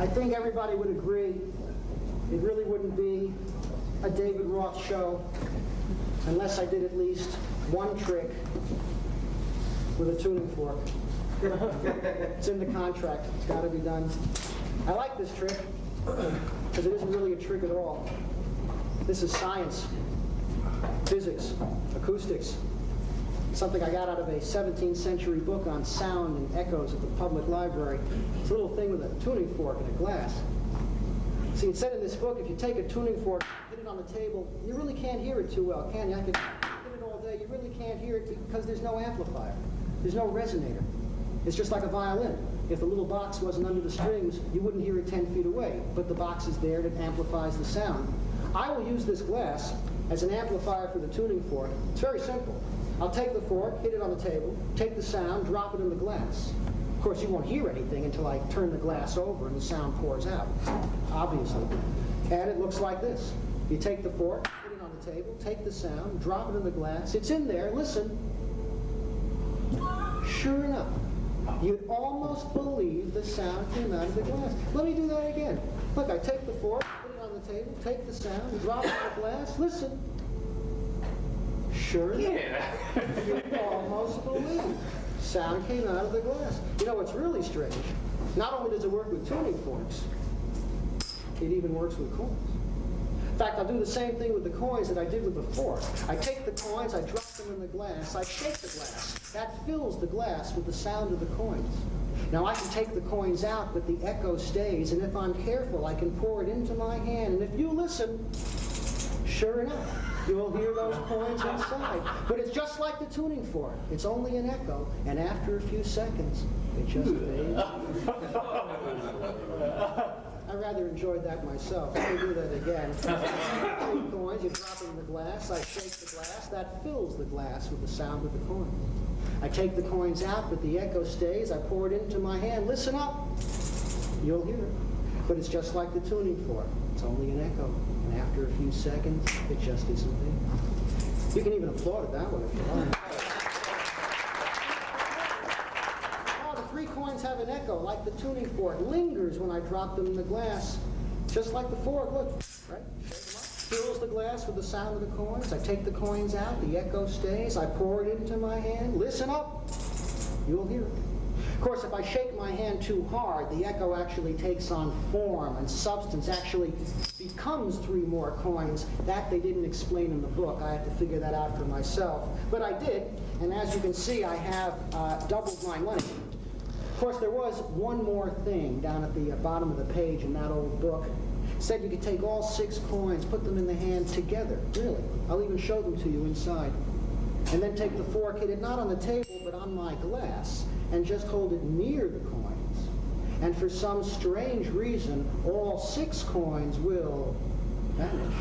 I think everybody would agree it really wouldn't be a David Roth show unless I did at least one trick with a tuning fork. It's in the contract. It's got to be done. I like this trick because it isn't really a trick at all. This is science, physics, acoustics. Something I got out of a 17th century book on sound and echoes at the public library. It's a little thing with a tuning fork and a glass. See, it said in this book, if you take a tuning fork, hit it on the table, you really can't hear it too well, can you? I could hit it all day. You really can't hear it because there's no amplifier. There's no resonator. It's just like a violin. If the little box wasn't under the strings, you wouldn't hear it 10 feet away. But the box is there and it amplifies the sound. I will use this glass as an amplifier for the tuning fork. It's very simple. I'll take the fork, hit it on the table, take the sound, drop it in the glass. Of course, you won't hear anything until I turn the glass over and the sound pours out, obviously. And it looks like this. You take the fork, put it on the table, take the sound, drop it in the glass. It's in there. Listen. Sure enough, you'd almost believe the sound came out of the glass. Let me do that again. Look, I take the fork, put it on the table, take the sound, drop it in the glass. Listen. Sure enough, you'd almost believe sound came out of the glass. You know what's really strange? Not only does it work with tuning forks, it even works with coins. In fact, I'll do the same thing with the coins that I did with the fork. I take the coins, I drop them in the glass, I shake the glass. That fills the glass with the sound of the coins. Now I can take the coins out, but the echo stays, and if I'm careful, I can pour it into my hand, and if you listen, sure enough, you'll hear those coins inside. But it's just like the tuning fork. It's only an echo, and after a few seconds, it just fades. I rather enjoyed that myself. Let me do that again. Three coins, you drop it in the glass, I shake the glass, that fills the glass with the sound of the coins. I take the coins out, but the echo stays, I pour it into my hand. Listen up, you'll hear it. But it's just like the tuning fork. It's only an echo, and after a few seconds, it just isn't there. You can even applaud it that way if you like. Three coins have an echo, like the tuning fork. Lingers when I drop them in the glass. Just like the fork, look, right? Shake them up. Fills the glass with the sound of the coins. I take the coins out, the echo stays. I pour it into my hand. Listen up. You'll hear it. Of course, if I shake my hand too hard, the echo actually takes on form and substance, actually becomes three more coins. That they didn't explain in the book. I had to figure that out for myself. But I did, and as you can see, I have doubled my money. Of course, there was one more thing down at the bottom of the page in that old book. It said you could take all 6 coins, put them in the hand together. Really. I'll even show them to you inside. And then take the fork, hit it not on the table, but on my glass, and just hold it near the coins. And for some strange reason, all 6 coins will vanish.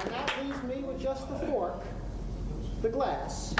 And that leaves me with just the fork, the glass,